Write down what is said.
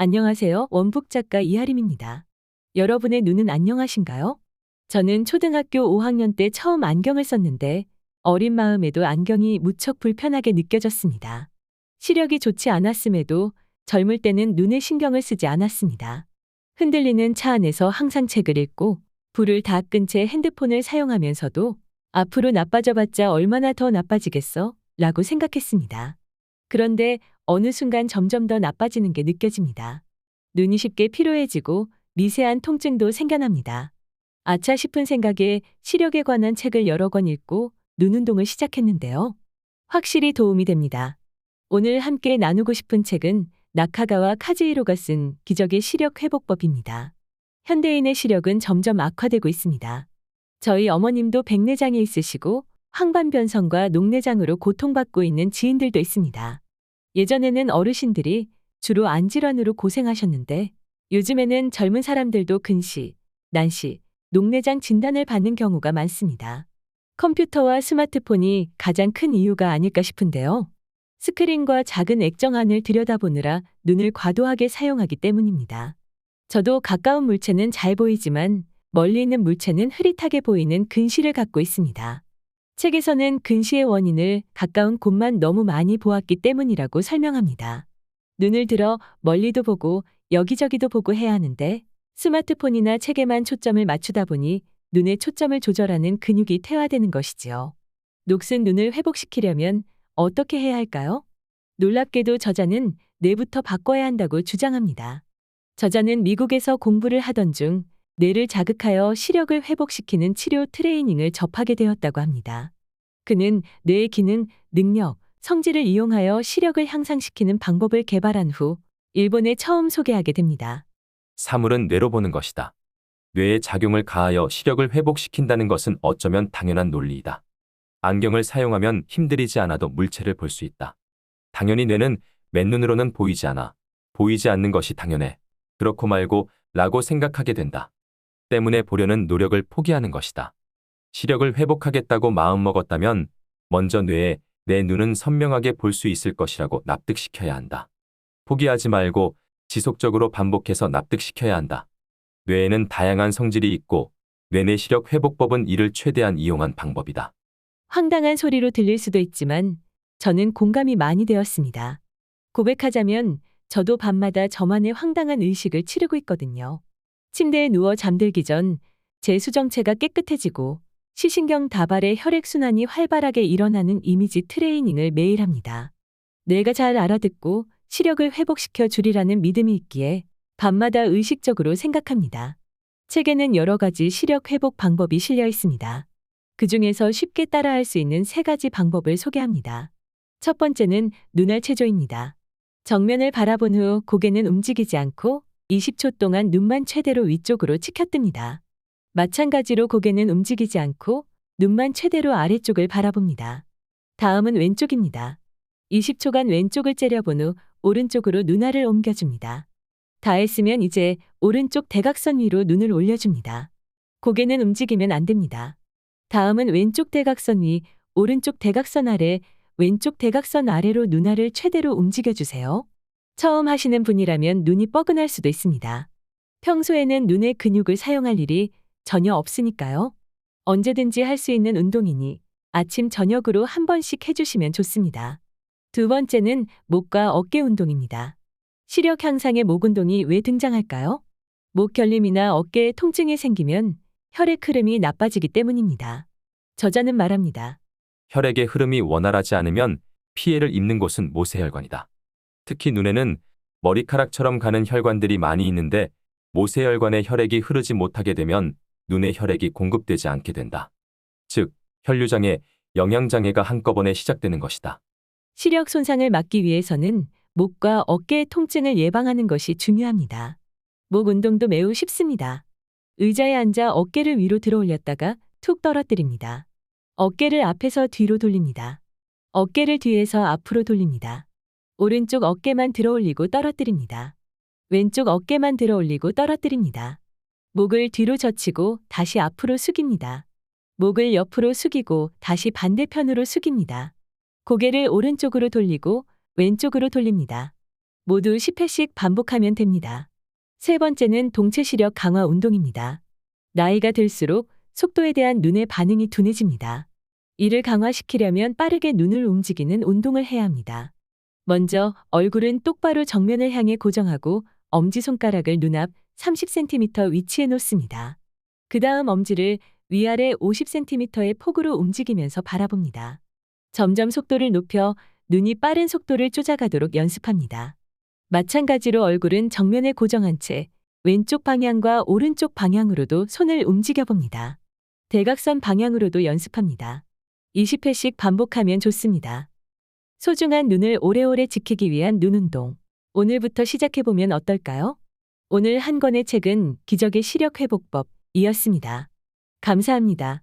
안녕하세요. 원북 작가 이하림입니다. 여러분의 눈은 안녕하신가요? 저는 초등학교 5학년 때 처음 안경을 썼는데 어린 마음에도 안경이 무척 불편하게 느껴졌습니다. 시력이 좋지 않았음에도 젊을 때는 눈에 신경을 쓰지 않았습니다. 흔들리는 차 안에서 항상 책을 읽고 불을 다 끈 채 핸드폰을 사용하면서도 앞으로 나빠져봤자 얼마나 더 나빠지겠어? 라고 생각했습니다. 그런데 어느 순간 점점 더 나빠지는 게 느껴집니다. 눈이 쉽게 피로해지고 미세한 통증도 생겨납니다. 아차 싶은 생각에 시력에 관한 책을 여러 권 읽고 눈 운동을 시작했는데요. 확실히 도움이 됩니다. 오늘 함께 나누고 싶은 책은 나카가와 카즈히로가 쓴 기적의 시력 회복법입니다. 현대인의 시력은 점점 악화되고 있습니다. 저희 어머님도 백내장이 있으시고 황반변성과 녹내장으로 고통받고 있는 지인들도 있습니다. 예전에는 어르신들이 주로 안질환으로 고생하셨는데 요즘에는 젊은 사람들도 근시, 난시, 녹내장 진단을 받는 경우가 많습니다. 컴퓨터와 스마트폰이 가장 큰 이유가 아닐까 싶은데요. 스크린과 작은 액정안을 들여다보느라 눈을 과도하게 사용하기 때문입니다. 저도 가까운 물체는 잘 보이지만 멀리 있는 물체는 흐릿하게 보이는 근시를 갖고 있습니다. 책에서는 근시의 원인을 가까운 곳만 너무 많이 보았기 때문이라고 설명합니다. 눈을 들어 멀리도 보고 여기저기도 보고 해야 하는데 스마트폰이나 책에만 초점을 맞추다 보니 눈의 초점을 조절하는 근육이 퇴화되는 것이지요. 녹슨 눈을 회복시키려면 어떻게 해야 할까요? 놀랍게도 저자는 뇌부터 바꿔야 한다고 주장합니다. 저자는 미국에서 공부를 하던 중 뇌를 자극하여 시력을 회복시키는 치료 트레이닝을 접하게 되었다고 합니다. 그는 뇌의 기능, 능력, 성질을 이용하여 시력을 향상시키는 방법을 개발한 후 일본에 처음 소개하게 됩니다. 사물은 뇌로 보는 것이다. 뇌에 작용을 가하여 시력을 회복시킨다는 것은 어쩌면 당연한 논리이다. 안경을 사용하면 힘들이지 않아도 물체를 볼 수 있다. 당연히 뇌는 맨눈으로는 보이지 않아. 보이지 않는 것이 당연해. 그렇고 말고 라고 생각하게 된다. 때문에 보려는 노력을 포기하는 것이다. 시력을 회복하겠다고 마음먹었다면 먼저 뇌에 내 눈은 선명하게 볼 수 있을 것이라고 납득시켜야 한다. 포기하지 말고 지속적으로 반복해서 납득시켜야 한다. 뇌에는 다양한 성질이 있고 뇌내 시력 회복법은 이를 최대한 이용한 방법이다. 황당한 소리로 들릴 수도 있지만 저는 공감이 많이 되었습니다. 고백하자면 저도 밤마다 저만의 황당한 의식을 치르고 있거든요. 침대에 누워 잠들기 전 제 수정체가 깨끗해지고 시신경 다발의 혈액순환이 활발하게 일어나는 이미지 트레이닝을 매일 합니다. 뇌가 잘 알아듣고 시력을 회복시켜 주리라는 믿음이 있기에 밤마다 의식적으로 생각합니다. 책에는 여러 가지 시력 회복 방법이 실려 있습니다. 그 중에서 쉽게 따라할 수 있는 3가지 방법을 소개합니다. 첫 번째는 눈알 체조입니다. 정면을 바라본 후 고개는 움직이지 않고 20초 동안 눈만 최대로 위쪽으로 치켜뜹니다. 마찬가지로 고개는 움직이지 않고 눈만 최대로 아래쪽을 바라봅니다. 다음은 왼쪽입니다. 20초간 왼쪽을 째려본 후 오른쪽으로 눈알을 옮겨줍니다. 다 했으면 이제 오른쪽 대각선 위로 눈을 올려줍니다. 고개는 움직이면 안 됩니다. 다음은 왼쪽 대각선 위, 오른쪽 대각선 아래, 왼쪽 대각선 아래로 눈알을 최대로 움직여주세요. 처음 하시는 분이라면 눈이 뻐근할 수도 있습니다. 평소에는 눈의 근육을 사용할 일이 전혀 없으니까요. 언제든지 할 수 있는 운동이니 아침 저녁으로 한 번씩 해주시면 좋습니다. 두 번째는 목과 어깨 운동입니다. 시력 향상의 목 운동이 왜 등장할까요? 목 결림이나 어깨에 통증이 생기면 혈액 흐름이 나빠지기 때문입니다. 저자는 말합니다. 혈액의 흐름이 원활하지 않으면 피해를 입는 곳은 모세혈관이다. 특히 눈에는 머리카락처럼 가는 혈관들이 많이 있는데 모세혈관에 혈액이 흐르지 못하게 되면 눈에 혈액이 공급되지 않게 된다. 즉, 혈류장애, 영양장애가 한꺼번에 시작되는 것이다. 시력 손상을 막기 위해서는 목과 어깨의 통증을 예방하는 것이 중요합니다. 목 운동도 매우 쉽습니다. 의자에 앉아 어깨를 위로 들어 올렸다가 툭 떨어뜨립니다. 어깨를 앞에서 뒤로 돌립니다. 어깨를 뒤에서 앞으로 돌립니다. 오른쪽 어깨만 들어 올리고 떨어뜨립니다. 왼쪽 어깨만 들어 올리고 떨어뜨립니다. 목을 뒤로 젖히고 다시 앞으로 숙입니다. 목을 옆으로 숙이고 다시 반대편으로 숙입니다. 고개를 오른쪽으로 돌리고 왼쪽으로 돌립니다. 모두 10회씩 반복하면 됩니다. 세 번째는 동체 시력 강화 운동입니다. 나이가 들수록 속도에 대한 눈의 반응이 둔해집니다. 이를 강화시키려면 빠르게 눈을 움직이는 운동을 해야 합니다. 먼저 얼굴은 똑바로 정면을 향해 고정하고 엄지손가락을 눈앞 30cm 위치에 놓습니다. 그 다음 엄지를 위아래 50cm의 폭으로 움직이면서 바라봅니다. 점점 속도를 높여 눈이 빠른 속도를 쫓아가도록 연습합니다. 마찬가지로 얼굴은 정면에 고정한 채 왼쪽 방향과 오른쪽 방향으로도 손을 움직여 봅니다. 대각선 방향으로도 연습합니다. 20회씩 반복하면 좋습니다. 소중한 눈을 오래오래 지키기 위한 눈 운동. 오늘부터 시작해보면 어떨까요? 오늘 한 권의 책은 기적의 시력 회복법이었습니다. 감사합니다.